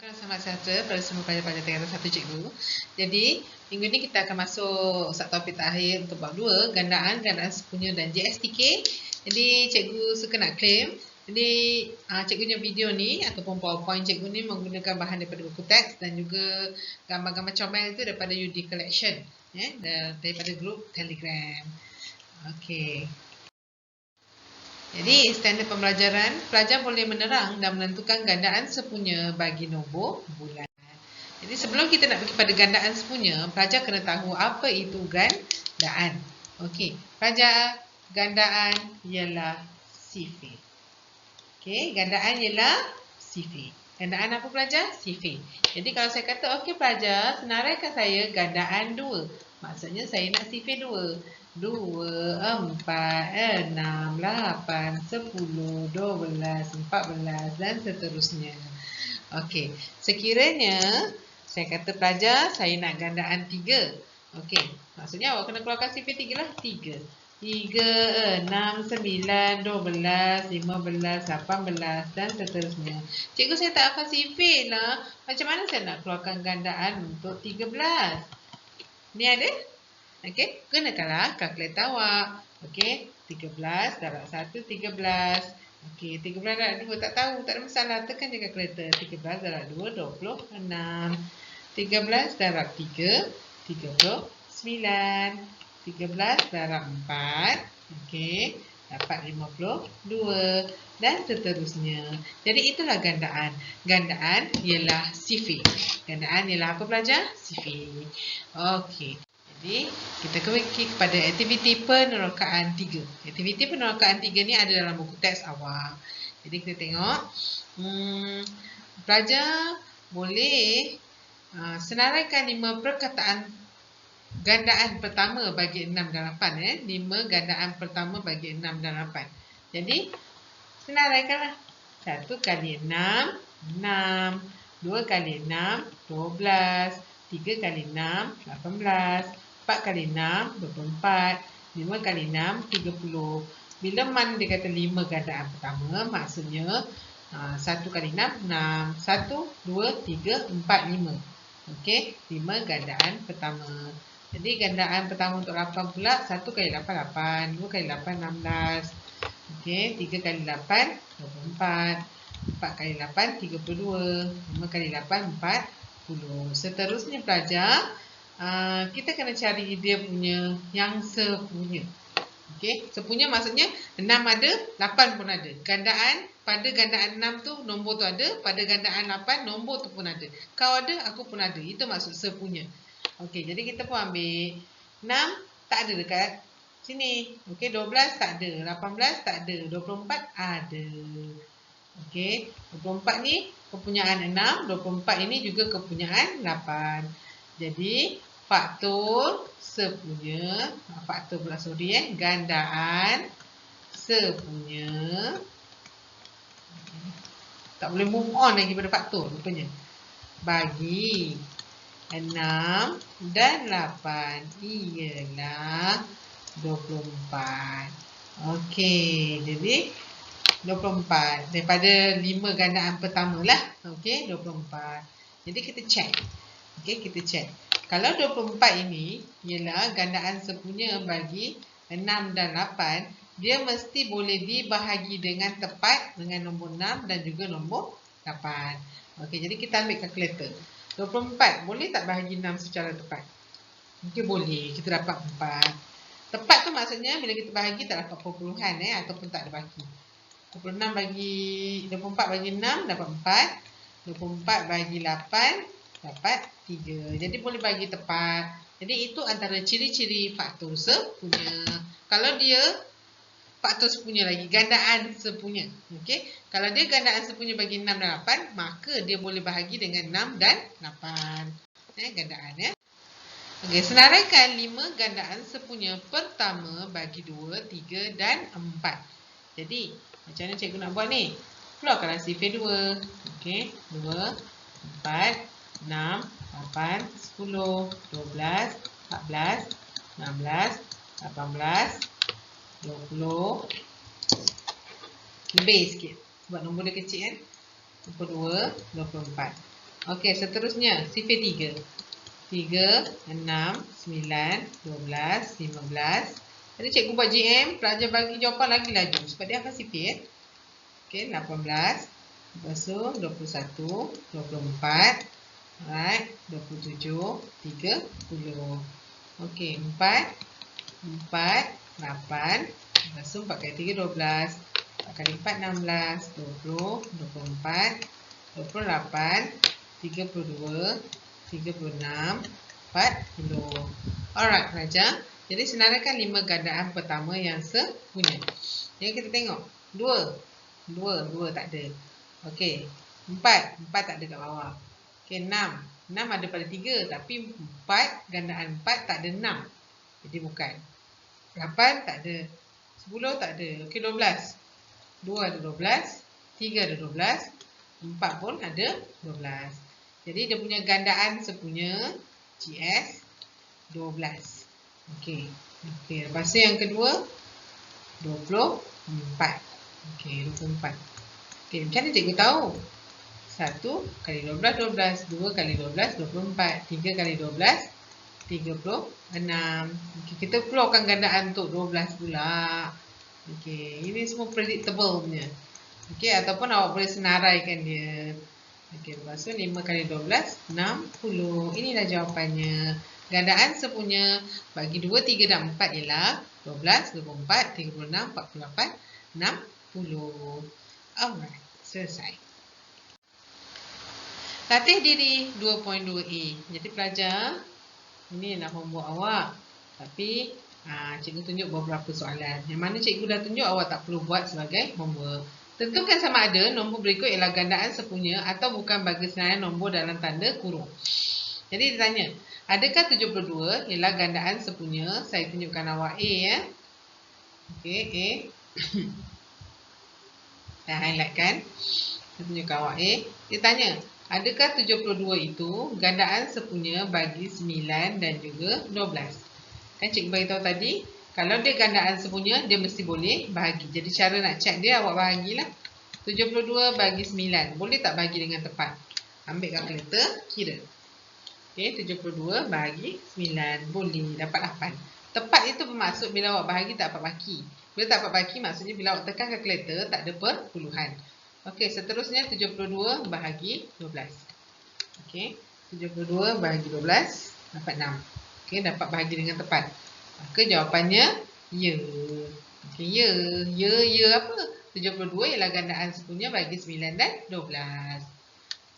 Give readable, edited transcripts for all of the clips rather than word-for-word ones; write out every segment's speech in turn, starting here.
Selamat sejahtera pada semua pelajar-pelajar tingkatan 1 cikgu. Jadi, minggu ni kita akan masuk satu topik terakhir untuk bab 2, gandaan sepunya dan JSTK. Jadi, cikgu suka nak claim. Jadi, cikgunya video ni ataupun PowerPoint cikgu ni menggunakan bahan daripada buku teks dan juga gambar-gambar comel itu daripada UD Collection, daripada grup Telegram. Okey. Jadi, standard pembelajaran, pelajar boleh menerang dan menentukan gandaan sepunya bagi nombor bulan. Jadi, sebelum kita nak pergi pada gandaan sepunya, pelajar kena tahu apa itu gandaan. Okey, pelajar, gandaan ialah sifir. Okey, gandaan ialah sifir. Gandaan apa pelajar? Sifir. Jadi, kalau saya kata, okey pelajar, senaraikan saya gandaan 2. Maksudnya, saya nak sifir 2. 2, 4, 6, 8, 10, 12, 14 dan seterusnya. Okey, sekiranya saya kata pelajar saya nak gandaan 3. Okey, maksudnya awak kena keluarkan sifir 3 lah. 3, 6, 9, 12, 15, 18 dan seterusnya. Cikgu saya tak hafal sifir lah. Macam mana saya nak keluarkan gandaan untuk 13? Ni ada? Okey, gunakanlah kalkulator awak. Okey, 13 darab 1, 13. Okey, 13 darab 2 tak tahu, tak ada masalah. Tekan je kalkulator. 13 darab 2, 26. 13 darab 3, 39. 13 darab 4, okey, dapat 52 dan seterusnya. Jadi itulah gandaan. Gandaan ialah sifir. Gandaan ialah apa pelajar? Sifir. Okey. Jadi, kita pergi kepada aktiviti penerokaan 3. Aktiviti penerokaan 3 ni ada dalam buku teks awak. Jadi, kita tengok. Pelajar boleh senaraikan 5 perkataan gandaan pertama bagi 6 dan 8. 5 gandaan pertama bagi 6 dan 8. Jadi, senaraikanlah. 1 kali 6, 6. 2 kali 6, 12. 3 kali 6, 18. 4 kali 6, 24. 5 kali 6, 30. Bila mana dia kata 5 gandaan pertama, maksudnya 1 kali 6, 6. 1, 2, 3, 4, 5. Okey, 5 gandaan pertama. Jadi gandaan pertama untuk 8 pula, 1 kali 8, 8. 2 kali 8, 16. Okey, 3 kali 8, 24. 4 kali 8, 32. 5 kali 8, 40. Seterusnya pelajar, kita kena cari dia punya yang sepunya. Okey, sepunya maksudnya 6 ada, 8 pun ada. Gandaan, pada gandaan 6 tu nombor tu ada, pada gandaan 8 nombor tu pun ada. Kau ada, aku pun ada. Itu maksud sepunya. Okey, jadi kita pun ambil 6 tak ada dekat sini. Okey, 12 tak ada, 18 tak ada, 24 ada. Okey, 24 ni kepunyaan 6, 24 ini juga kepunyaan 8. Jadi, faktor sepunya, gandaan sepunya. Tak boleh move on lagi pada faktor rupanya. Bagi 6 dan 8 ialah 24. Okey, jadi 24 daripada 5 gandaan pertama lah. Okey, 24. Jadi kita check. Okey, kita check. Kalau 24 ini ialah gandaan sepunya bagi 6 dan 8, dia mesti boleh dibahagi dengan tepat dengan nombor 6 dan juga nombor 8. Okey, jadi kita ambil kalkulator. 24 boleh tak bahagi 6 secara tepat? Okey, boleh. Kita dapat 4. Tepat tu maksudnya bila kita bahagi tak dapat perpuluhan ataupun tak ada baki. 24 bagi 6 dapat 4. 24 bagi 8 dapat 3. Jadi boleh bagi tepat. Jadi itu antara ciri-ciri faktor sepunya. Kalau dia faktor sepunya lagi, gandaan sepunya. Okey. Kalau dia gandaan sepunya bagi 6 dan 8, maka dia boleh bahagi dengan 6 dan 8. Gandaan Okey, senaraikan 5 gandaan sepunya pertama bagi 2, 3 dan 4. Jadi, macam mana cikgu nak buat ni? Keluarkanlah sifir 2. Okey, 2, 4, 6, 8, 10, 12, 14, 16, 18, 20. Lebih sikit sebab nombor dia kecil kan. 22, 24. Okey, seterusnya sifar 3. 3, 6, 9, 12, 15. Jadi cikgu buat GM, pelajar bagi jawapan lagi laju sebab dia akan sifar. Okey, 18. Lepas tu 21, 24. Alright, 27, 30. Okey, 4, 8. Lepas tu 4 kali 3, 12. 4 kali 4, 16. 20, 24, 28, 32, 36, 40. Alright, pelajar. Jadi senaraikan 5 gandaan pertama yang sepunya. Jadi kita tengok. 2 tak ada. Okey, 4 tak ada kat bawah. Okey, 6 ada pada 3, tapi 4 gandaan 4 tak ada 6. Jadi bukan. 8 tak ada. 10 tak ada. Okey, 12. 2 ada 12, 3 ada 12, 4 pun ada 12. Jadi dia punya gandaan sepunya GS 12. Okey. Lepas tu yang kedua 24. Okey, 24. Okey, macam mana cikgu tahu? 1 kali 12, 12. 2 kali 12, 24. 3 kali 12, 36. Okey, kita keluarkan gandaan untuk 12 pula. Okey, ini semua predictable punya. Okey, ataupun awak boleh senaraikan dia. Okey, lepas tu 5 kali 12, 60. Inilah jawapannya. Gandaan sepunya bagi 2, 3 dan 4 ialah 12, 24, 36, 48, 60. Alright, selesai. Latih diri 2.2a. Jadi pelajar, ini adalah homework awak. Tapi cikgu tunjuk beberapa soalan. Yang mana cikgu dah tunjuk, awak tak perlu buat sebagai homework. Tentukan sama ada nombor berikut ialah gandaan sepunya atau bukan bagi senarai nombor dalam tanda kurung. Jadi ditanya, adakah 72 ialah gandaan sepunya? Saya tunjukkan awak A ya. Okey, A. Saya highlight kan. Saya tunjukkan awak A. Dia tanya, adakah 72 itu gandaan sepunya bagi 9 dan juga 12? Kan cikgu beritahu tadi, kalau dia gandaan sepunya, dia mesti boleh bahagi. Jadi cara nak check dia, awak bahagilah. 72 bagi 9. Boleh tak bahagi dengan tepat? Ambil kalkulator, kira. Okey, 72 bahagi 9. Boleh, dapat 8. Tepat itu bermaksud bila awak bahagi tak dapat baki. Bila tak dapat baki, maksudnya bila awak tekan kalkulator, tak ada perpuluhan. Okey, seterusnya 72 bahagi 12. Okey, 72 bahagi 12, dapat 6. Okey, dapat bahagi dengan tepat. Maka jawapannya ya. Okey, ya apa? 72 ialah gandaan sepunya bagi 9 dan 12.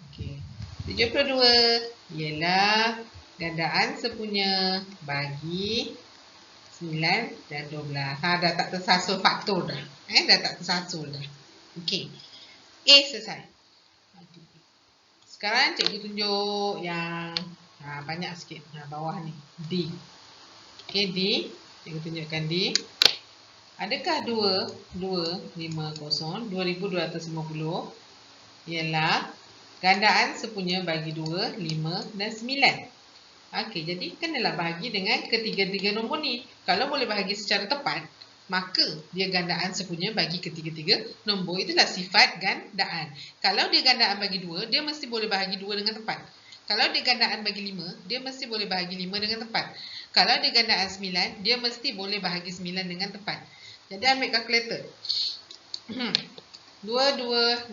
Okey. 72 ialah gandaan sepunya bagi 9 dan 12. Dah tak tersasul faktor dah. Dah tak tersasul dah. Okey. A selesai. Sekarang cikgu tunjuk yang banyak sikit. Bawah ni. D. Okey, D. Cikgu tunjukkan D. Adakah 2250 ialah gandaan sepunya bagi 2, 5 dan 9? Okey, jadi kenalah bahagi dengan ketiga-tiga nombor ni. Kalau boleh bahagi secara tepat, maka dia gandaan sepunya bagi ketiga-tiga nombor. Itulah sifat gandaan. Kalau dia gandaan bagi 2, dia mesti boleh bahagi 2 dengan tepat. Kalau dia gandaan bagi 5, dia mesti boleh bahagi 5 dengan tepat. Kalau dia gandaan 9, dia mesti boleh bahagi 9 dengan tepat. Jadi ambil kalkulator. 2250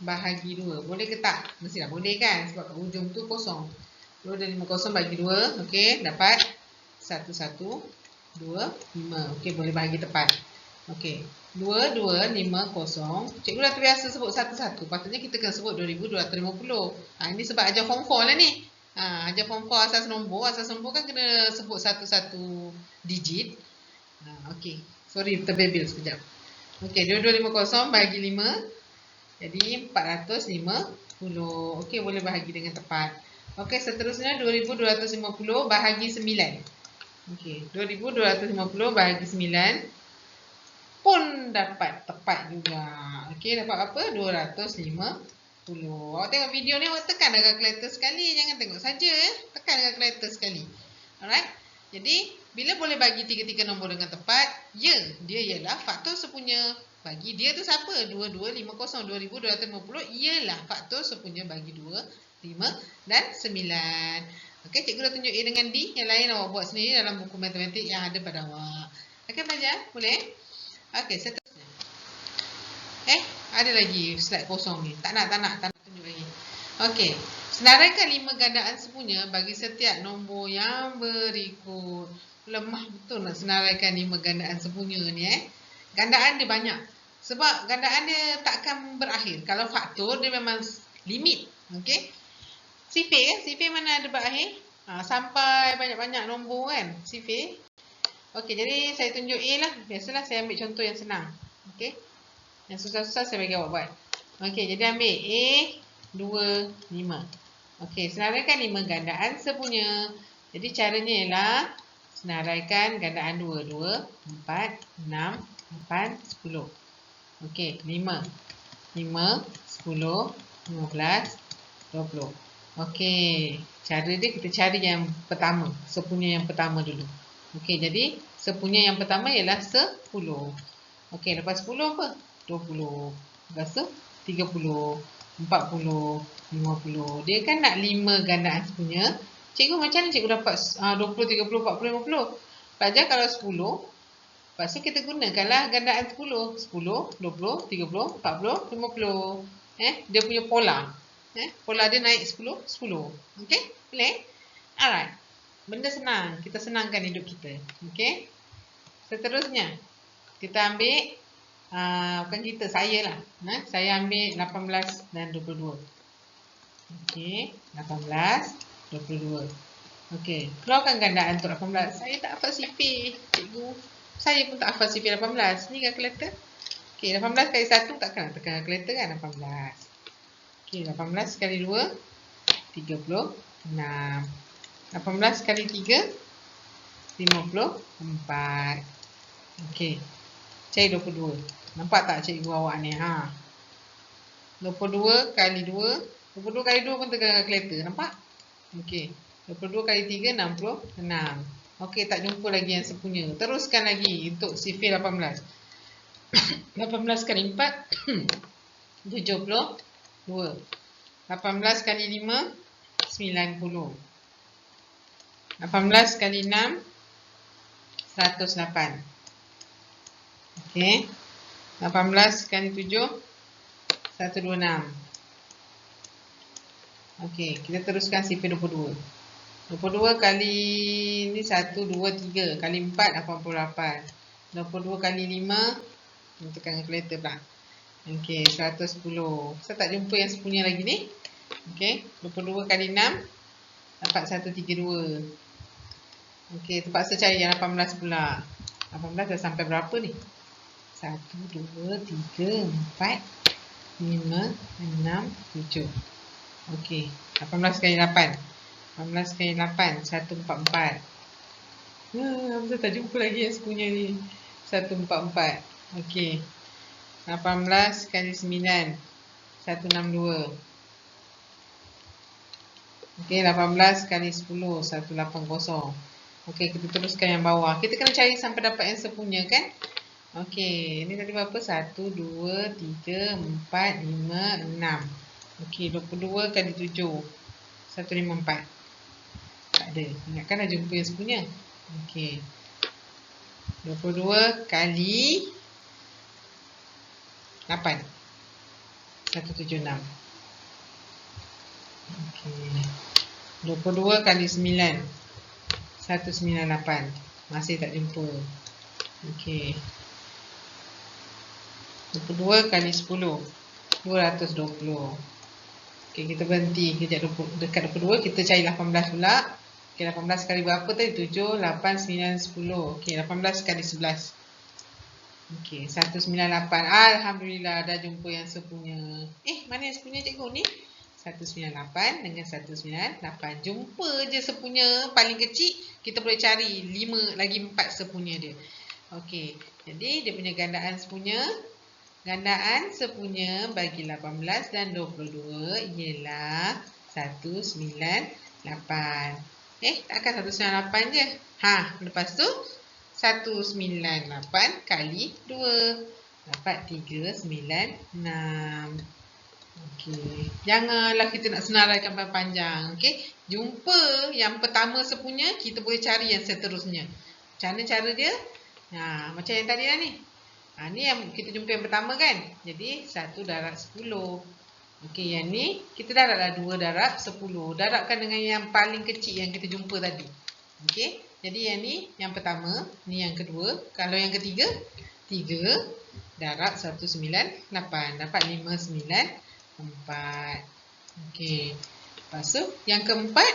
bahagi 2. Boleh ke tak? Mestilah boleh kan? Sebab kat ujung tu kosong. 2250 bagi 2. Okey, dapat 1, 1, 2, 5. Okey, boleh bahagi tepat. Okey, 2250. Cikgu dah terbiasa sebut satu-satu. Patutnya kita kena sebut 2250. Ini sebab ajar form 4 lah ni. Ajar form 4 asas nombor. Asas nombor kan kena sebut satu-satu digit. Okey, sorry terbebel sekejap. Okey, 2250 bahagi 5. Jadi 450. Okey, boleh bahagi dengan tepat. Okey, seterusnya 2250 bahagi 9. Okey, 2250 bahagi 9 pun dapat tepat juga. Okey, dapat apa? 250. Awak tengok video ni, awak tekan dengan kalkulator sekali. Jangan tengok saja ya. Tekan dengan kalkulator sekali. Alright. Jadi, bila boleh bagi tiga-tiga nombor dengan tepat, ya, dia ialah faktor sepunya. Bagi dia tu siapa? 2250, 2250 ialah faktor sepunya bagi 2, 5 dan 9. Okey, cikgu dah tunjuk A dengan D. Yang lain awak buat sendiri dalam buku matematik yang ada pada awak. Okey, belajar? Boleh? Okey, seterusnya. Ada lagi slide kosong ni. Tak nak tunjuk lagi. Okey, senaraikan 5 gandaan sepunya bagi setiap nombor yang berikut. Lemah betul nak senaraikan 5 gandaan sepunya ni Gandaan dia banyak. Sebab gandaan dia takkan berakhir. Kalau faktor dia memang limit. Okey. Sifir mana ada berakhir? Sampai banyak-banyak nombor kan? Sifir. Okey, jadi saya tunjuk A lah. Biasalah saya ambil contoh yang senang. Okey. Yang susah-susah saya bagi awak buat. Okey, jadi ambil A 2, 5. Okey, senaraikan 5 gandaan sepunya. Jadi caranya ialah senaraikan gandaan 2, 2, 4, 6, 8, 10. Okey, 5, 10, 15, 20. Okey, cara dia kita cari yang pertama. Sepunya yang pertama dulu. Okey, jadi sepunya yang pertama ialah 10. Okey, lepas 10 apa? 20. Lepas tu 30, 40, 50. Dia kan nak 5 gandaan sepunya. Cikgu macam mana cikgu dapat 20, 30, 40, 50? Pelajar kalau 10, lepas tu kita gunakanlah gandaan 10. 10, 20, 30, 40, 50. Dia punya pola. Pola dia naik 10, 10. Okey? Boleh? Alright. Benda senang. Kita senangkan hidup kita. Okey? Seterusnya, kita ambil bukan kita, saya lah. Saya ambil 18 dan 22. Okey, 18, 22. Okey, keluarkan gandaan untuk 18. Saya tak hafal sifir, cikgu. Saya pun tak hafal sifir 18. Ni kalkulator. Okey, 18 kali 1 takkan nak tekan kalkulator kan? 18. Okey, 18 kali 2, 36. 18 kali 3, 54. Okey, cari 22. Nampak tak cikgu awak ni? 22 kali 2. 22 kali 2 pun tekan kalkulator. Nampak? Okey. 22 kali 3, 66. Okey, tak jumpa lagi yang sepunya. Teruskan lagi untuk sifir 18. 18 kali 4, 72. 18 kali 5, 90. 18 kali 6, 108. Okey. 18 kali 7, 126. Okey, kita teruskan sifir 22. 22 kali ni 1, 2, 3. Kali 4, 88. 22 kali 5, tekan kalkulator pula. Okey, 110. Saya tak jumpa yang sepunya lagi ni. Okey, 22 kali 6, dapat 132. Okey, terpaksa cari yang 18 pula. 18 dah sampai berapa ni? 1, 2, 3, 4, 5, 6, 7. Okey, 18 kali 8. 18 kali 8, 144. Saya tak jumpa lagi yang sepunya ni. 144. Okey. 18 kali 9, 162. Okey, 18 kali 10, 180. Okey, kita teruskan yang bawah. Kita kena cari sampai dapat yang sepunya kan? Okey, ini tadi berapa? 1, 2, 3, 4, 5, 6. Okey, 22 kali 7, 154. Tak ada. Ingatkan dah jumpa yang sepunya. Okey. 22 kali 8, 176. Okey. 22 kali 9, 198. Masih tak jumpa. Okey. 22 kali 10, 220. Okey, kita berhenti kejap dekat 22. Kita cari 18 pula. Okey, 18 kali berapa tadi? 7, 8, 9, 10. Okey, 18 kali 11. Okey, 198. Alhamdulillah dah jumpa yang sepunya. Mana yang sepunya cikgu ni? 198 dengan 198. Jumpa je sepunya paling kecil. Kita boleh cari 5 lagi 4 sepunya dia. Okey, jadi dia punya gandaan sepunya. Gandaan sepunya bagi 18 dan 22 ialah 198. Takkan 198 je. Lepas tu 198 kali 2. Dapat 396. Okey. Janganlah kita nak senaraikan panjang. Okey. Jumpa yang pertama sepunya, kita boleh cari yang seterusnya. Macam mana cara dia? Macam yang tadi lah ni. Ni yang kita jumpa yang pertama kan. Jadi 1 darab 10. Okey, yang ni kita darablah 2 darab 10. Darabkan dengan yang paling kecil yang kita jumpa tadi. Okey. Jadi yang ni yang pertama, ni yang kedua. Kalau yang ketiga, 3 darab 198. Dapat 594. Okey. Lepas tu yang keempat,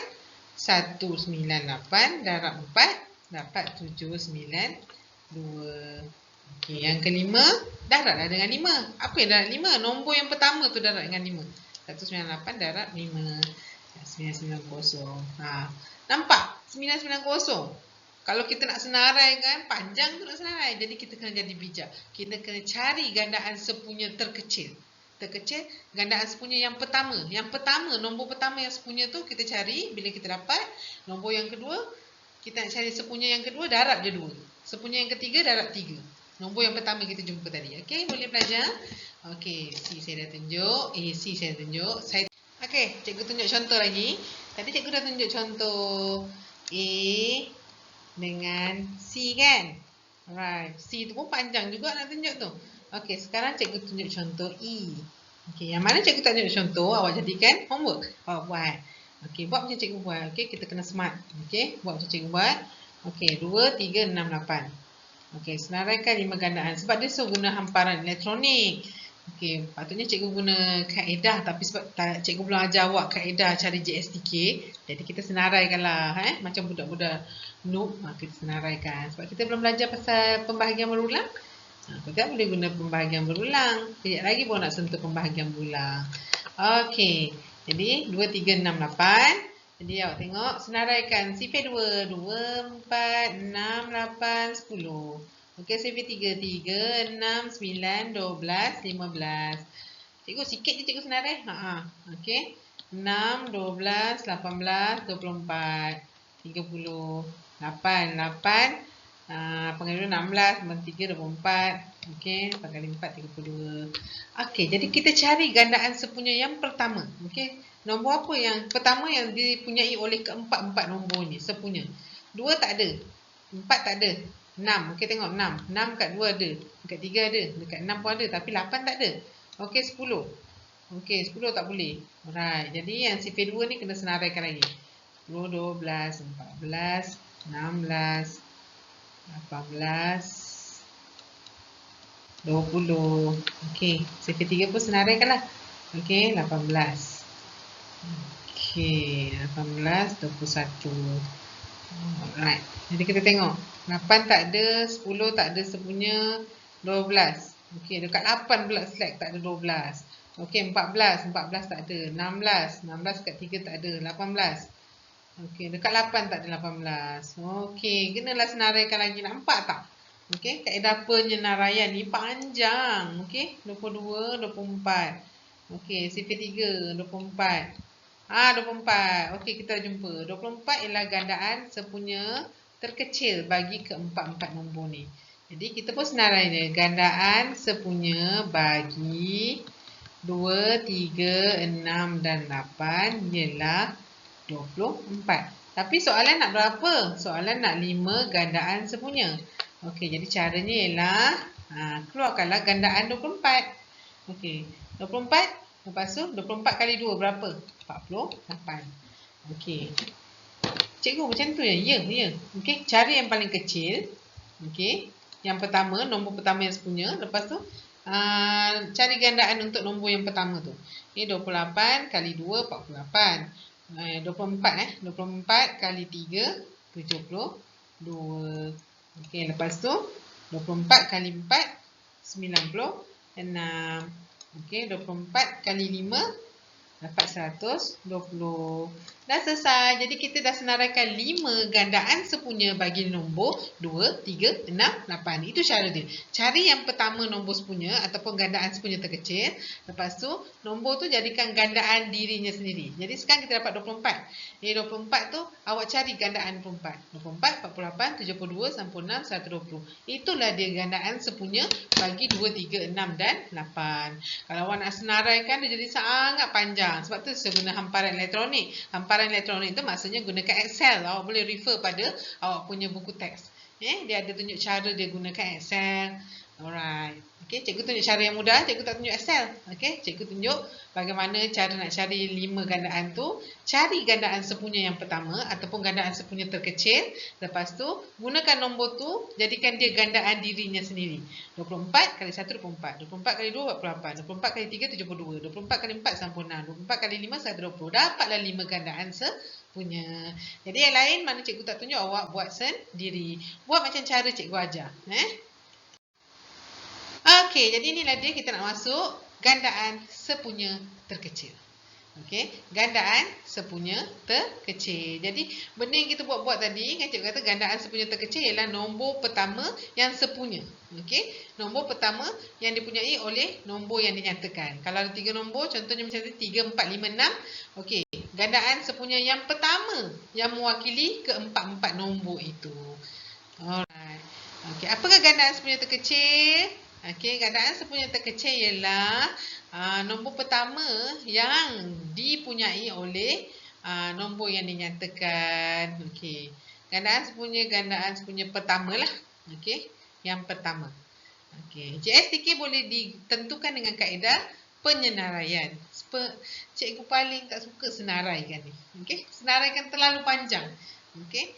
198 darab 4 dapat 792. Okey, yang kelima darablah dengan 5. Apa yang darab 5? Nombor yang pertama tu darab dengan 5. 198 darab 5. 990. Nampak? 990. Kalau kita nak senaraikan, panjang tu nak senarai. Jadi kita kena jadi bijak. Kita kena cari gandaan sepunya terkecil. Gandaan sepunya yang pertama. Yang pertama, nombor pertama yang sepunya tu kita cari. Bila kita dapat, nombor yang kedua, kita nak cari sepunya yang kedua, darab je 2. Sepunya yang ketiga, darab 3. Nombor yang pertama kita jumpa tadi. Okey, boleh belajar? Okey, C saya dah tunjuk. C saya tunjuk. Okey, cikgu tunjuk contoh lagi. Tadi cikgu dah tunjuk contoh A dengan C kan? Alright, C tu pun panjang juga nak tunjuk tu. Okey, sekarang cikgu tunjuk contoh E. Okey, yang mana cikgu tak tunjuk contoh, awak jadikan homework. Awak buat. Okey, buat macam cikgu buat. Okey, kita kena smart. Okey, buat macam cikgu buat. Okey, 2, 3, 6, 8. Okey, senaraikan 5 gandaan. Sebab dia suruh guna hamparan elektronik. Okey, patutnya cikgu guna kaedah. Tapi sebab cikgu belum ajar awak kaedah cari JSTK. Jadi kita senaraikanlah. Macam budak-budak noob, kita senaraikan. Sebab kita belum belajar pasal pembahagian berulang. Kita boleh guna pembahagian berulang. Sekejap lagi baru nak sentuh pembahagian berulang. Okey, jadi 2, 3, 6, 8. Jadi awak tengok, senaraikan CP2, 2, 4, 6, 8, 10. Okey, CP3, 3, 6, 9, 12, 15. Cikgu, sikit je cikgu senarai. Okey, 6, 12, 18, 24, 30, 8, 8. Pengalaman 16, 93, 24. Okey, 4 kali 4, 32. Okey, jadi kita cari gandaan sepunya yang pertama. Okey, nombor apa yang pertama yang dipunyai oleh keempat-empat nombor ni sepunya? 2 tak ada. 4 tak ada. 6. Okey, tengok 6. 6 kat 2 ada. Dekat 3 ada. Dekat 6 pun ada. Tapi 8 tak ada. Okey, 10. Okey, 10 tak boleh. Alright, jadi yang CP2 ni kena senaraikan lagi. 10, 12, 14, 16, 18, 20. Okey, CP3 pun senaraikanlah. Okey, 18. Okey, 18, 21. Alright, jadi kita tengok. 8 tak ada, 10 tak ada sepunya, 12. Okey, dekat 8 pula select tak ada 12. Okey, 14. 14 tak ada. 16. 16 kat 3 tak ada. 18. Okey, dekat 8 tak ada 18. Okey, kenalah senaraikan lagi. Nampak tak? Okey, kaedah penyenaraian ni panjang. Okey, 22, 24. Okey, CP3, 24. 24. Okey, kita jumpa. 24 ialah gandaan sepunya terkecil bagi keempat-empat nombor ni. Jadi, kita pun senarai dia. Gandaan sepunya bagi 2, 3, 6 dan 8 ialah 24. Tapi soalan nak berapa? Soalan nak 5 gandaan sepunya. Okey, jadi caranya ialah keluarkanlah gandaan 24. Okey, 24. Lepas tu 24 kali 2 berapa? 48. Okey. Cikgu macam tu ya? Ya. Okey, cari yang paling kecil. Okey. Yang pertama, nombor pertama yang sepunya. Lepas tu cari gandaan untuk nombor yang pertama tu. Ini 28 kali 2 48. 24 24 kali 3 72. Okey, lepas tu 24 kali 4 96. Okey, 24 kali 5 Dapat 120. Dah selesai. Jadi kita dah senaraikan 5 gandaan sepunya bagi nombor 2, 3, 6, 8. Itu cara dia. Cari yang pertama nombor sepunya ataupun gandaan sepunya terkecil. Lepas tu nombor tu jadikan gandaan dirinya sendiri. Jadi sekarang kita dapat 24. Jadi 24 tu awak cari gandaan 24. 24, 48, 72, 96, 120. Itulah dia gandaan sepunya bagi 2, 3, 6 dan 8. Kalau awak nak senaraikan dia jadi sangat panjang. Sebab tu saya guna hamparan elektronik. Hamparan elektronik tu maksudnya gunakan Excel. Awak boleh refer pada awak punya buku teks. Dia ada tunjuk cara dia gunakan Excel. Alright. Okey, cikgu tunjuk cara yang mudah, cikgu tak tunjuk Excel. Okey, cikgu tunjuk bagaimana cara nak cari 5 gandaan tu. Cari gandaan sepunya yang pertama ataupun gandaan sepunya terkecil. Lepas tu, gunakan nombor tu, jadikan dia gandaan dirinya sendiri. 24 kali 1, 24. 24 kali 2, 48. 24 kali 3, 72. 24 kali 4, 96. 24 kali 5, 120. Dapatlah 5 gandaan sepunya. Jadi yang lain, mana cikgu tak tunjuk, awak buat sendiri. Buat macam cara cikgu ajar. Okey, jadi inilah dia kita nak masuk gandaan sepunya terkecil. Okey, gandaan sepunya terkecil. Jadi benda yang kita buat tadi, kan cikgu kata gandaan sepunya terkecil ialah nombor pertama yang sepunya. Okey, nombor pertama yang dipunyai oleh nombor yang dinyatakan. Kalau ada 3 nombor, contohnya macam ni 3, 4, 5, 6. Okey, gandaan sepunya yang pertama yang mewakili keempat-empat nombor itu. Alright. Okey, apakah gandaan sepunya terkecil? Okey, gandaan sepunya terkecil ialah nombor pertama yang dipunyai oleh nombor yang dinyatakan. Okey, gandaan sepunya pertama lah. Okey, yang pertama. Okey, JSTK boleh ditentukan dengan kaedah penyenaraian. Cikgu paling tak suka senaraikan ni. Okey, senaraikan terlalu panjang. Okey.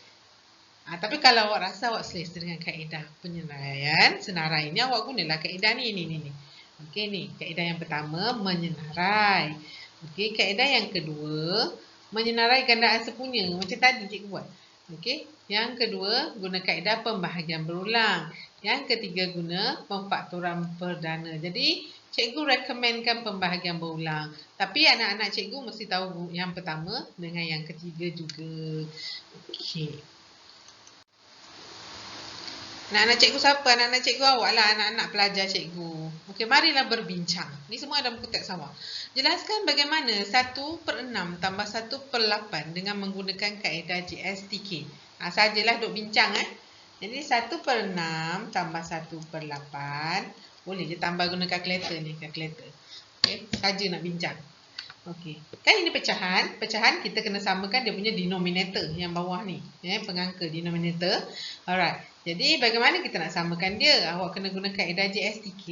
Tapi kalau awak rasa awak selesa dengan kaedah penyenaraian, senarai ni awak gunalah kaedah ni. Okey, ni kaedah yang pertama, menyenarai. Okey, kaedah yang kedua, menyenarai gandaan sepunya. Macam tadi cikgu buat. Okey, yang kedua, guna kaedah pembahagian berulang. Yang ketiga, guna pemfaktoran perdana. Jadi, cikgu rekomenkan pembahagian berulang. Tapi anak-anak cikgu mesti tahu yang pertama dengan yang ketiga juga. Okey. Anak-anak cikgu siapa? Anak-anak cikgu awak lah, anak-anak pelajar cikgu. Okey, marilah berbincang. Ni semua ada buku teks awak. Jelaskan bagaimana 1/6 tambah 1/8 dengan menggunakan kaedah JSTK. Sajalah duk bincang. Jadi 1/6 tambah 1/8. Boleh je tambah guna kalkulator ni. Okey, saja nak bincang. Okey, kan ini pecahan. Pecahan kita kena samakan dia punya denominator yang bawah ni. Pengangka denominator. Alright. Jadi bagaimana kita nak samakan dia? Awak kena guna kaedah JSTK.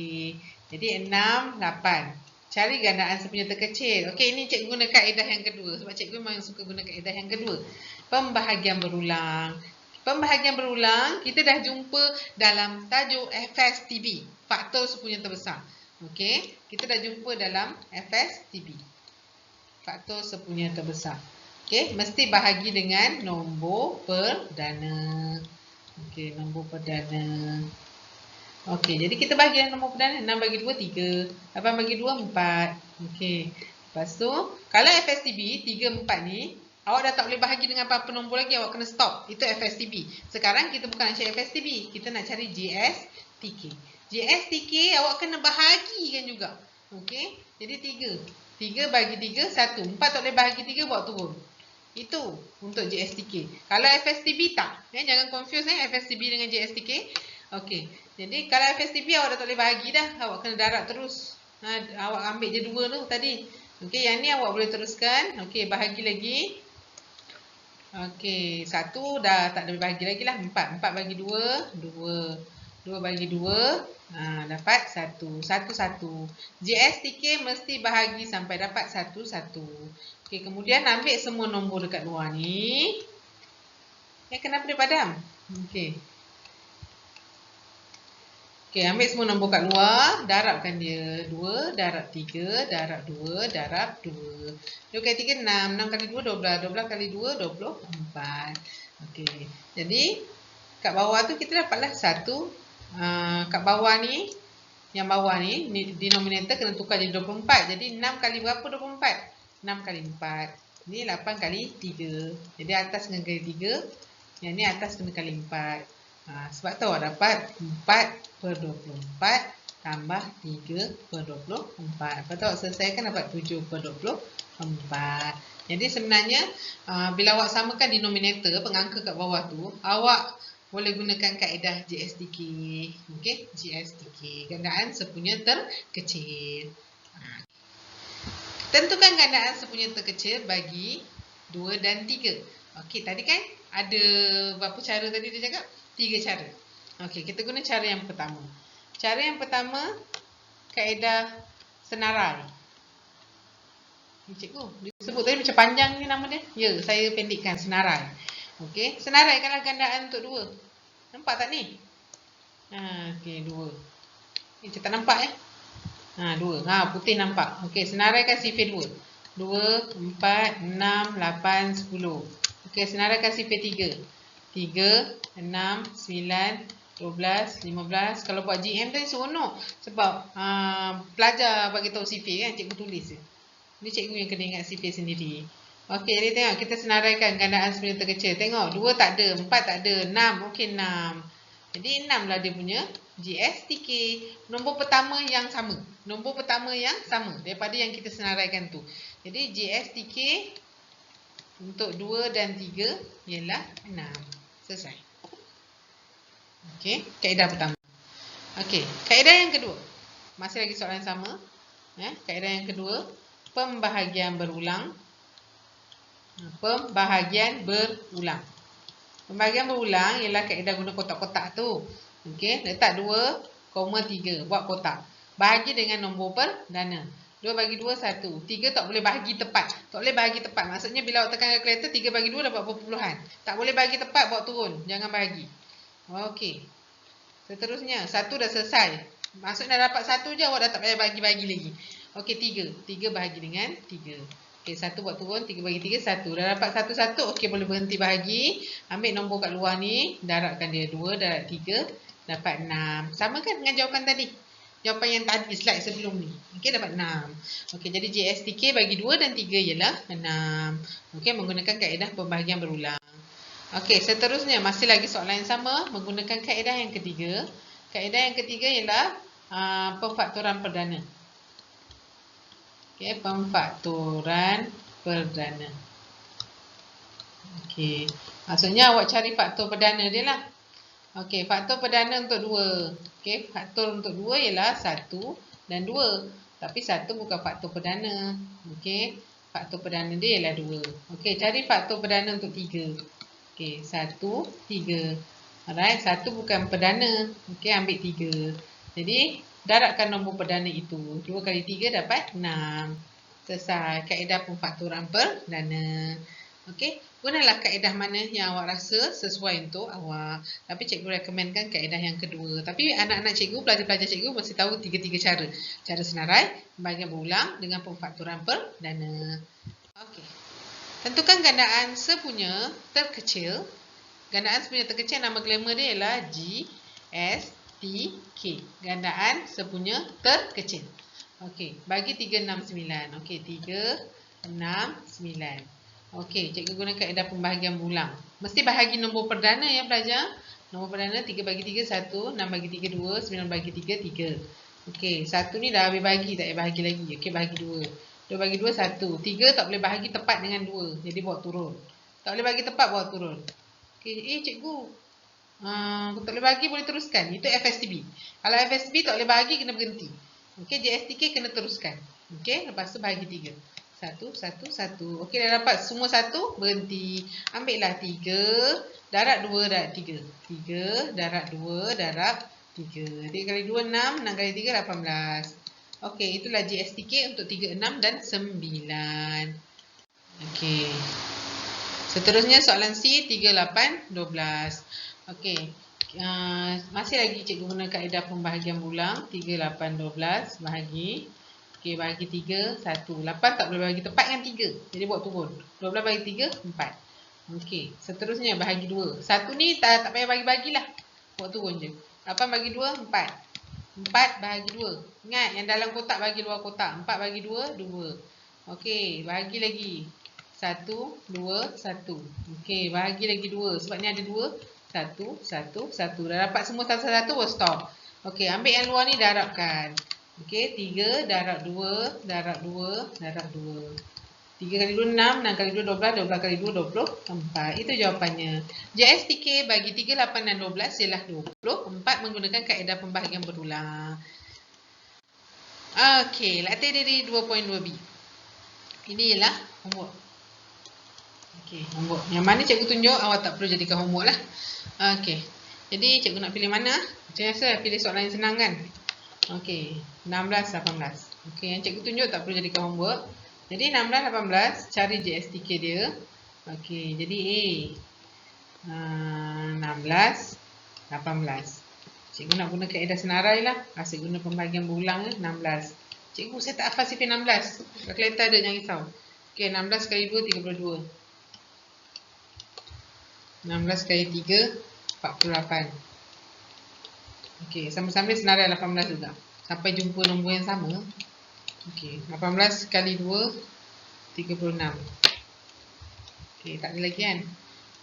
Jadi 6, 8. Cari gandaan sepunya terkecil. Okey, ini cikgu guna kaedah yang kedua. Sebab cikgu memang suka guna kaedah yang kedua. Pembahagian berulang. Pembahagian berulang, kita dah jumpa dalam tajuk FSTB. Faktor sepunya terbesar. Okey, kita dah jumpa dalam FSTB. Faktor sepunya terbesar. Okey, mesti bahagi dengan nombor perdana. Okey, nombor perdana. Okey, jadi kita bahagi dengan nombor perdana. 6 bagi 2, 3. 8 bagi 2, 4. Okey. Lepas tu, kalau FSTB, 3, 4 ni, awak dah tak boleh bahagi dengan apa-apa nombor lagi. Awak kena stop. Itu FSTB. Sekarang kita bukan nak cari FSTB. Kita nak cari JSTK. JSTK, awak kena bahagikan juga. Okey. Jadi 3. 3 bagi 3, 1. 4 tak boleh bahagi 3, bawa turun. Itu untuk JSTK. Kalau FSTB tak. Jangan confuse FSTB dengan JSTK. Okey. Jadi kalau FSTB awak dah tak boleh bahagi dah. Awak kena darab terus. Awak ambil je 2 tu tadi. Okey, yang ni awak boleh teruskan. Okey, bahagi lagi. Okey, 1 dah tak boleh bahagi lagi lah. 4. 4 bagi 2, 2. 2 bagi 2. Dapat 1. 1, 1. JSTK mesti bahagi sampai dapat 1, 1. Okey, kemudian ambil semua nombor dekat luar ni. Kenapa dia padam? Okey. Okey, ambil semua nombor kat luar, darabkan dia. 2, darab 3, darab 2, darab 2. 2 kali 3, 6. 6 kali 2, 12. 12 kali 2, 24. Okey, jadi kat bawah tu kita dapatlah 1. Kat bawah ni, yang bawah ni, denominator kena tukar jadi 24. Jadi 6 kali berapa 24? 6 6 kali 4. Ni 8 kali 3. Jadi atas kena kali 3. Yang ni atas kena kali 4. Sebab tu awak dapat 4/24 tambah 3/24. Lepas tu awak selesaikan dapat 7/24. Jadi sebenarnya bila awak samakan denominator, pengangka kat bawah tu, awak boleh gunakan kaedah GSTK. Okey, GSTK. Gandaan sepunya terkecil. Tentukan gandaan sepunya terkecil bagi 2 dan 3. Okey, tadi kan ada berapa cara tadi dia cakap? 3 cara. Okey, kita guna cara yang pertama. Cara yang pertama, kaedah senarai. Cikgu, dia sebut tadi macam panjang ni nama dia. Ya, saya pendekkan senarai. Okey, senaraikanlah gandaan untuk 2. Nampak tak ni? Okey, 2. Ni tak nampak 2. Putih nampak. Okey, senaraikan sifir 2. 2, 4, 6, 8, 10. Okey, senaraikan sifir 3. 3, 6, 9, 12, 15. Kalau buat GM tadi seronok. Sebab pelajar bagi tahu sifir kan, cikgu tulis je. Ni cikgu yang kena ingat sifir sendiri. Okey, jadi tengok kita senaraikan gandaan sebenarnya terkecil. Tengok, 2 tak ada, 4 tak ada, 6. Okey, 6. Jadi 6 lah dia punya GSTK. Nombor pertama yang sama. Nombor pertama yang sama daripada yang kita senaraikan tu. Jadi GSTK untuk 2 dan 3 ialah 6. Selesai. Okey, kaedah pertama. Okey, kaedah yang kedua. Masih lagi soalan yang sama. Kaedah yang kedua, pembahagian berulang. Pembahagian berulang. Pembahagian berulang ialah kaedah guna kotak-kotak tu. Okey, letak 2,3. Buat kotak. Bahagi dengan nombor perdana. 2 bagi 2, 1. 3 tak boleh bahagi tepat. Tak boleh bahagi tepat. Maksudnya bila awak tekan kalkulator, 3 bagi 2 dapat perpuluhan. Tak boleh bahagi tepat, bawa turun. Jangan bahagi. Okey. Seterusnya, 1 dah selesai. Maksudnya dah dapat 1 je, awak dah tak payah bagi-bagi lagi. Okey, 3. 3 bahagi dengan 3. Okey, 1 buat turun, 3 bagi 3, 1. Dah dapat 1, 1. Okey, boleh berhenti bahagi. Ambil nombor kat luar ni. Darabkan dia 2, darab 3. Dapat 6. Sama kan dengan jawapan tadi? Jawapan yang tadi, slide sebelum ni. Okey, dapat 6. Okey, jadi GSTK bagi 2 dan 3 ialah 6. Okey, menggunakan kaedah pembahagian berulang. Okey, seterusnya masih lagi soalan yang sama. Menggunakan kaedah yang ketiga. Kaedah yang ketiga ialah pemfaktoran perdana. Okey, pemfaktoran perdana. Okey, maksudnya awak cari faktor perdana dia lah. Okey, faktor perdana untuk 2. Okey, faktor untuk 2 ialah 1 dan 2. Tapi 1 bukan faktor perdana. Okey, faktor perdana dia ialah 2. Okey, cari faktor perdana untuk 3. Okey, 1, 3. Alright, 1 bukan perdana. Okey, ambil 3. Jadi, darabkan nombor perdana itu. 2 kali 3 dapat 6. Selesai. Kaedah pemfaktoran perdana. Okey, gunalah kaedah mana yang awak rasa sesuai untuk awak. Tapi cikgu rekomenkan kaedah yang kedua. Tapi anak-anak cikgu, pelajar-pelajar cikgu mesti tahu 3 cara. Cara senarai, pembahagian berulang dengan pemfaktoran perdana. Okey. Tentukan gandaan sepunya terkecil. Gandaan sepunya terkecil, nama glamour dia ialah GSTK. Gandaan sepunya terkecil. Okey, bagi 3, 6, 9. Okey, 3, 6, 9. Okey, cikgu guna kaedah pembahagian berulang. Mesti bahagi nombor perdana ya pelajar. Nombor perdana 3 bagi 3, 1. 6 bagi 3, 2. 9 bagi 3, 3. Okey, 1 ni dah habis bahagi, tak payah bahagi lagi. Okey, bahagi 2. 2 bagi 2, 1. 3 tak boleh bahagi tepat dengan 2. Jadi bawa turun. Tak boleh bahagi tepat, bawa turun. Okey, cikgu. Tak boleh bahagi, boleh teruskan. Itu FSTB. Kalau FSTB tak boleh bahagi, kena berhenti. Okey, JSTK kena teruskan. Okey, lepas tu bahagi 3. 1, 1, 1. Okey, dah dapat semua 1, berhenti. Ambillah 3, darab 2, darab 3. 3, darab 2, darab 3. 3 kali 2, 6. 6 kali 3, 18. Okey, itulah GSTK untuk 3, 6 dan 9. Okey. Seterusnya soalan C, 3, 8, 12. Okey. Masih lagi cikgu guna kaedah pembahagian berulang. 3, 8, 12. Bahagi. Okey, bahagi 3, 1. 8 tak boleh bahagi tepat dengan 3. Jadi buat turun. 12 bagi 3, 4. Okey, seterusnya bahagi 2. 1 ni tak payah bagi-bagilah. Buat turun je. 8 bagi 2, 4. 4 bahagi 2. Ingat, yang dalam kotak bagi luar kotak. 4 bagi 2, 2. Okey, bahagi lagi. 1, 2, 1. Okey, bahagi lagi 2. Sebab ni ada 2. 1, 1, 1. Dah dapat semua satu-satu, stop. Okey, ambil yang luar ni darabkan. Okey, 3 darab 2, darab 2, darab 2. 3 kali 2, 6. 6 kali 2, 12. 12 kali 2, 24. Itu jawapannya. JSTK bagi 3, 8 dan 12 ialah 24 menggunakan kaedah pembahagian berulang. Okey, latih diri 2.2b. Ini ialah homework. Okey, homework. Yang mana cikgu tunjuk, awak tak perlu jadikan homework lah. Okey. Jadi cikgu nak pilih mana? Macam biasa pilih soalan yang senang kan? Okey, 16, 18. Okey, yang cikgu tunjuk tak perlu jadikan homework. Jadi 16, 18, cari JSTK dia. Okey, jadi A. 16, 18. Cikgu nak guna kaedah senarai lah. Asyik guna pembahagian berulang 16. Cikgu, saya tak hafal CP 16. Kalkulator ada, jangan risau. Okey, 16 kali 2, 32. 16 kali 3, 48. Okey, sama-sama senarai 18 juga. Sampai jumpa nombor yang sama. Okey, 18 kali 2, 36. Okey, tak ada lagi kan?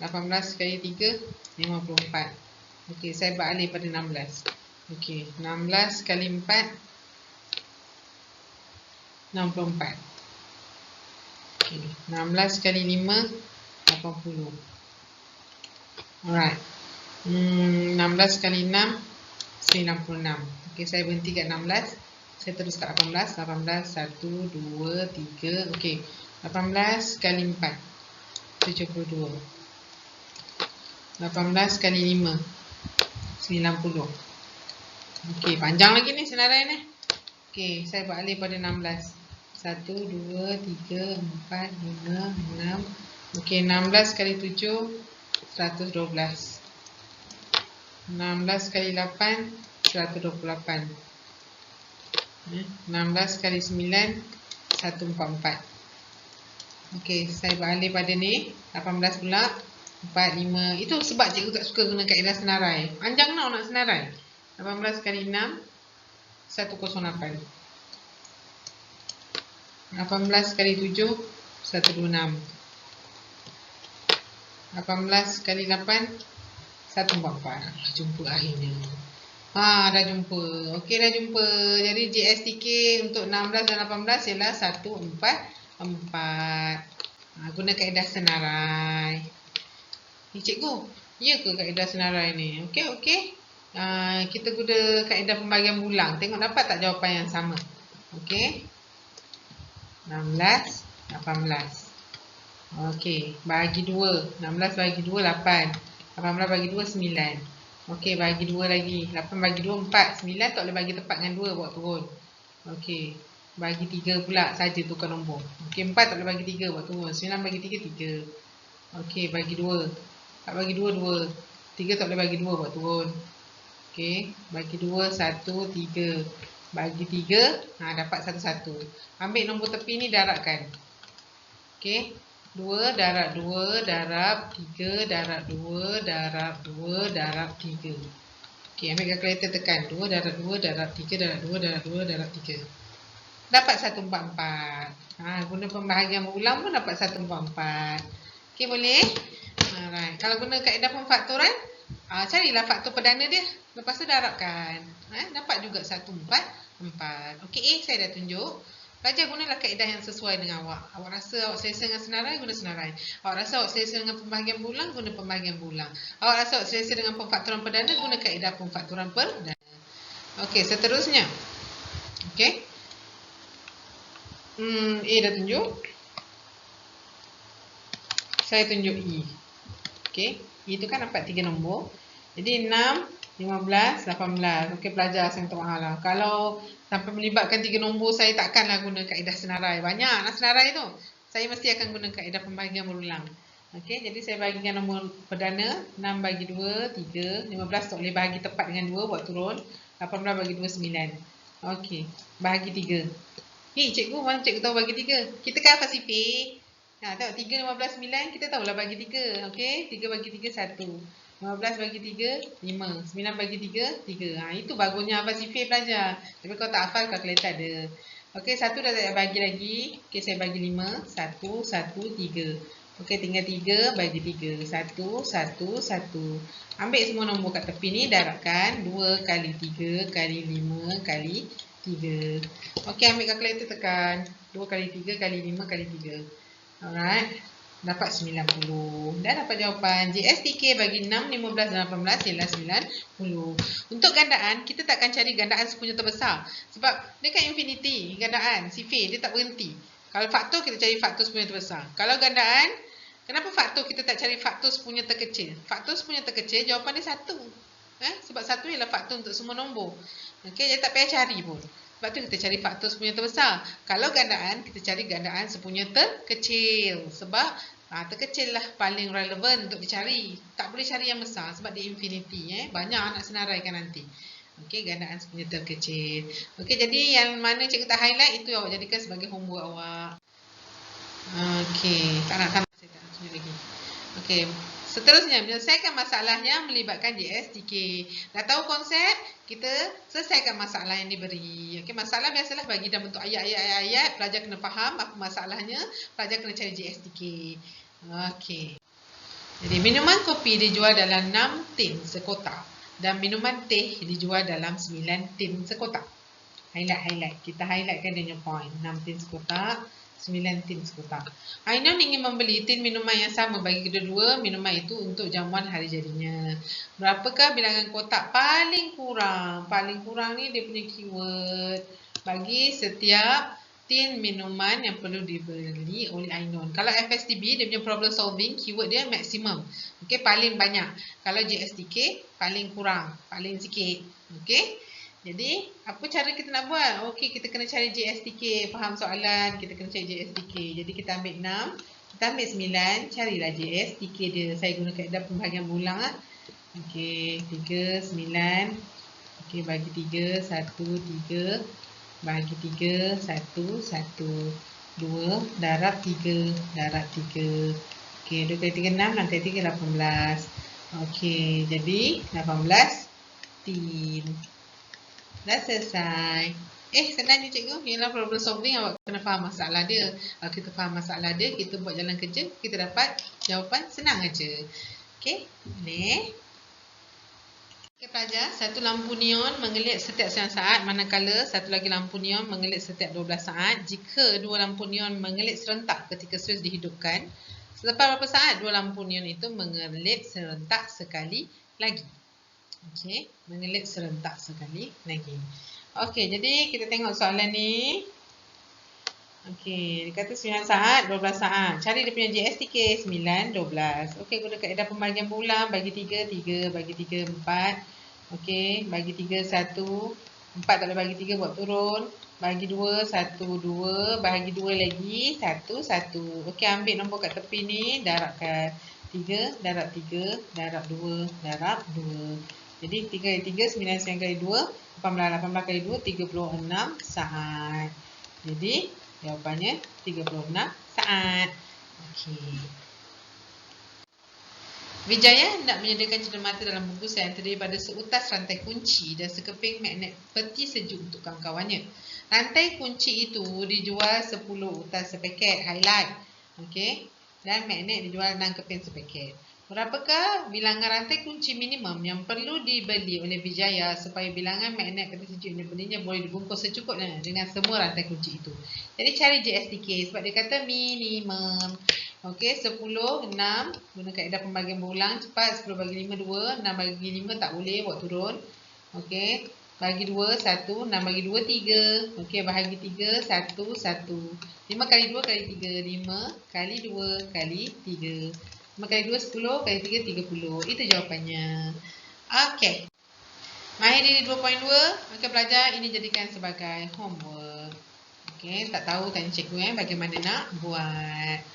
18 kali 3, 54. Okey, saya beralih pada 16. Okey, 16 kali 4, 64. Okey, 16 kali 5, 80. Alright. 16 kali 6, 96. Okey, saya berhenti kat 16. Saya terus kat 18. 18, 1, 2, 3. Okey, 18 kali 4, 72. 18 kali 5, 90. Okey, panjang lagi ni senarai ni. Okey, saya beralih pada 16. 1, 2, 3, 4, 5, 6. Okey, 16 kali 7, 112. 16 kali 8, 128. 16 kali 9, 144. Okey, saya beralih pada ni. 18 pula. 4, 5. Itu sebab cikgu tak suka guna kaedah senarai. Panjang tau nak senarai. 18 kali 6, 108. 18 kali 7, 126. 18 kali 8, 144. Jumpa akhirnya. Dah jumpa. Okey, dah jumpa. Jadi JSTK untuk 16 dan 18 ialah 144. Guna kaedah senarai. Ni cikgu, ya ke kaedah senarai ni? Okey. Kita guna kaedah pembahagian bulang. Tengok dapat tak jawapan yang sama? Okey. 16, 18. Okey, bagi 2. 16 bagi 2, 8. 18 bagi 2, 9. Okey, bagi 2 lagi. 8 bagi 2, 4. 9 tak boleh bagi tepat dengan 2, buat turun. Okey, bagi 3 pula saja tukar nombor. Okey, 4 tak boleh bagi 3, buat turun. 9 bagi 3, 3. Okey, bagi 2. 4 bagi 2, 2. 3 tak boleh bagi 2, buat turun. Okey, bagi 2, 1, 3. Bagi 3, dapat 1, 1. Ambil nombor tepi ni darabkan. Okey, 2 darab 2 darab 3 darab 2 darab 2 darab 3. Okey, ambil kalkulator tekan. 2 darab 2 darab 3 darab 2 darab 2 darab 3. Dapat 144. Guna pembahagian berulang pun dapat 144. Okey, boleh? Alright. Kalau guna kaedah pemfaktoran, carilah faktor perdana dia. Lepas tu darabkan. Dapat juga 144. Okey, saya dah tunjuk. Belajar gunalah kaedah yang sesuai dengan awak. Awak rasa awak selesa dengan senarai, guna senarai. Awak rasa awak selesa dengan pembahagian berulang, guna pembahagian berulang. Awak rasa awak selesa dengan pemfaktoran perdana, guna kaedah pemfaktoran perdana. Okey, seterusnya. Okey. A dah tunjuk. Saya tunjuk E. Okey, E itu kan dapat 3 nombor. Jadi 6, 15, 18. Okey, pelajar saya minta maaf lah. Kalau sampai melibatkan 3 nombor, saya takkanlah guna kaedah senarai. Banyak nak senarai tu. Saya mesti akan guna kaedah pembahagian berulang. Okey, jadi saya bagikan nombor perdana. 6 bagi 2, 3. 15 tak boleh bahagi tepat dengan 2, buat turun. 18 bagi 2, 9. Okey, bahagi 3. Cikgu, mana cikgu tahu bagi 3? Kita kan hafal CP. Tengok 3, 15, 9. Kita tahulah bagi 3. Okey, 3 bagi 3, 1. 15 bagi 3, 5. 9 bagi 3, 3. Itu bagusnya hafal CP pelajar. Tapi kalau tak hafal, kalkulator ada. Okey, 1 dah tak bagi lagi. Okey, saya bagi 5. 1, 1, 3. Okey, tinggal 3 bagi 3. 1, 1, 1. Ambil semua nombor kat tepi ni, darabkan 2 kali 3 kali 5 kali 3. Okey, ambil kalkulator tekan. 2 kali 3 kali 5 kali 3. Alright. Dapat 90. Dah dapat jawapan. JSTK bagi 6, 15 dan 18 ialah 90. Untuk gandaan, kita takkan cari gandaan sepunya terbesar. Sebab dekat infinity, gandaan, sifir, dia tak berhenti. Kalau faktor, kita cari faktor sepunya terbesar. Kalau gandaan, kenapa faktor kita tak cari faktor sepunya terkecil? Faktor sepunya terkecil, jawapan dia 1. Sebab 1 ialah faktor untuk semua nombor. Okey, jadi tak payah cari pun. Sebab tu kita cari faktor sepunya terbesar. Kalau gandaan, kita cari gandaan sepunya terkecil. Sebab terkecil lah paling relevan untuk dicari. Tak boleh cari yang besar sebab dia infinity. Banyak nak senaraikan nanti. Okey, gandaan sepunya terkecil. Okey, jadi yang mana cikgu tak highlight, itu awak jadikan sebagai homework awak. Okey, tak nak tambah, saya tak nak tunjuk lagi. Okey, seterusnya, menyelesaikan masalah yang melibatkan JSTK. Dah tahu konsep, kita selesaikan masalah yang diberi. Okey, masalah biasalah bagi dalam bentuk ayat-ayat, pelajar kena faham apa masalahnya, pelajar kena cari JSTK. Okey. Jadi, minuman kopi dijual dalam 6 tin sekotak dan minuman teh dijual dalam 9 tin sekotak. Highlight. Kita highlightkan dia punya point. 6 tin sekotak, 9 tin sekotak. Ainun ingin membeli tin minuman yang sama bagi kedua-dua minuman itu untuk jamuan hari jadinya. Berapakah bilangan kotak paling kurang? Paling kurang ni dia punya keyword. Bagi setiap tin minuman yang perlu dibeli oleh Ainun. Kalau FSTB, dia punya problem solving, keyword dia maksimum. Okey, paling banyak. Kalau JSTK, paling kurang, paling sikit. Okey. Jadi, apa cara kita nak buat? Okey, kita kena cari JSTK. Faham soalan? Kita kena cari JSTK. Jadi, kita ambil 6. Kita ambil 9. Carilah JSTK dia. Saya guna kaedah pembahagian berulang lah. Okey, 3, 9. Okey, bagi 3, 1, 3. Bagi 3, 1, 1. 2, darab 3, darab 3. Okey, 2 kali 3, 6. 6 kali 3, 18. Okey, jadi 18 tin. Dah selesai. Senang je cikgu. Ialah problem solving, awak kena faham masalah dia. Kalau kita faham masalah dia, kita buat jalan kerja, kita dapat jawapan senang aja. Okey, ni. Okey pelajar, satu lampu neon mengelit setiap 9 saat, manakala satu lagi lampu neon mengelit setiap 12 saat. Jika dua lampu neon mengelit serentak ketika suis dihidupkan, selepas berapa saat dua lampu neon itu mengelit serentak sekali lagi? Okey, mengelit serentak sekali lagi. Okey, jadi kita tengok soalan ni. Okey, dia kata 9 saat, 12 saat. Cari dia punya JSTK, 9, 12. Okey, guna kaedah pembahagian berulang, bagi 3, 3, bagi 3, 4. Okey, bagi 3, 1. 4 tak boleh bagi 3, buat turun. Bagi 2, 1, 2. Bagi 2 lagi, 1, 1. Okey, ambil nombor kat tepi ni, darabkan. 3, darab 3, darab 2, darab 2. Jadi 3 kali 3, 9 kali 2, 18, 18 kali 2, 36 saat. Jadi jawapannya 36 saat. Okey. Wijaya hendak menyediakan cenderamata dalam bungkus yang terdiri pada seutas rantai kunci dan sekeping magnet peti sejuk untuk kawan-kawannya. Rantai kunci itu dijual 10 utas sepaket, highlight. Okey. Dan magnet dijual 6 keping sepaket. Berapakah bilangan rantai kunci minimum yang perlu dibeli oleh Wijaya supaya bilangan magnet peti sejuk yang dibelinya boleh dibungkus secukupnya dengan semua rantai kunci itu? Jadi cari JSTK sebab dia kata minimum. Okey, 10, 6. Guna kaedah pembagian berulang. Cepat, 10 bagi 5, 2. 6 bagi 5 tak boleh, buat turun. Okey, bagi 2, 1. 6 bagi 2, 3. Okey, bahagi 3, 1, 1. 5 kali 2 kali 3. 5 kali 2 kali 3. 5 kali 2, 10. Kali 3, 30. Itu jawapannya. Okey. Mahir diri 2.2. Okey, pelajar, ini jadikan sebagai homework. Okey, tak tahu tanya cikgu bagaimana nak buat.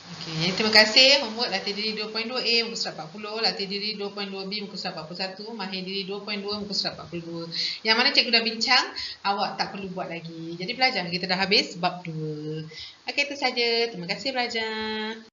Okey, jadi terima kasih. Homework latih diri 2.2A muka surat 40, latih diri 2.2B muka surat 41, mahir diri 2.2 muka surat 42. Yang mana cikgu dah bincang, awak tak perlu buat lagi. Jadi pelajar, kita dah habis bab 2. Okey, itu saja. Terima kasih pelajar.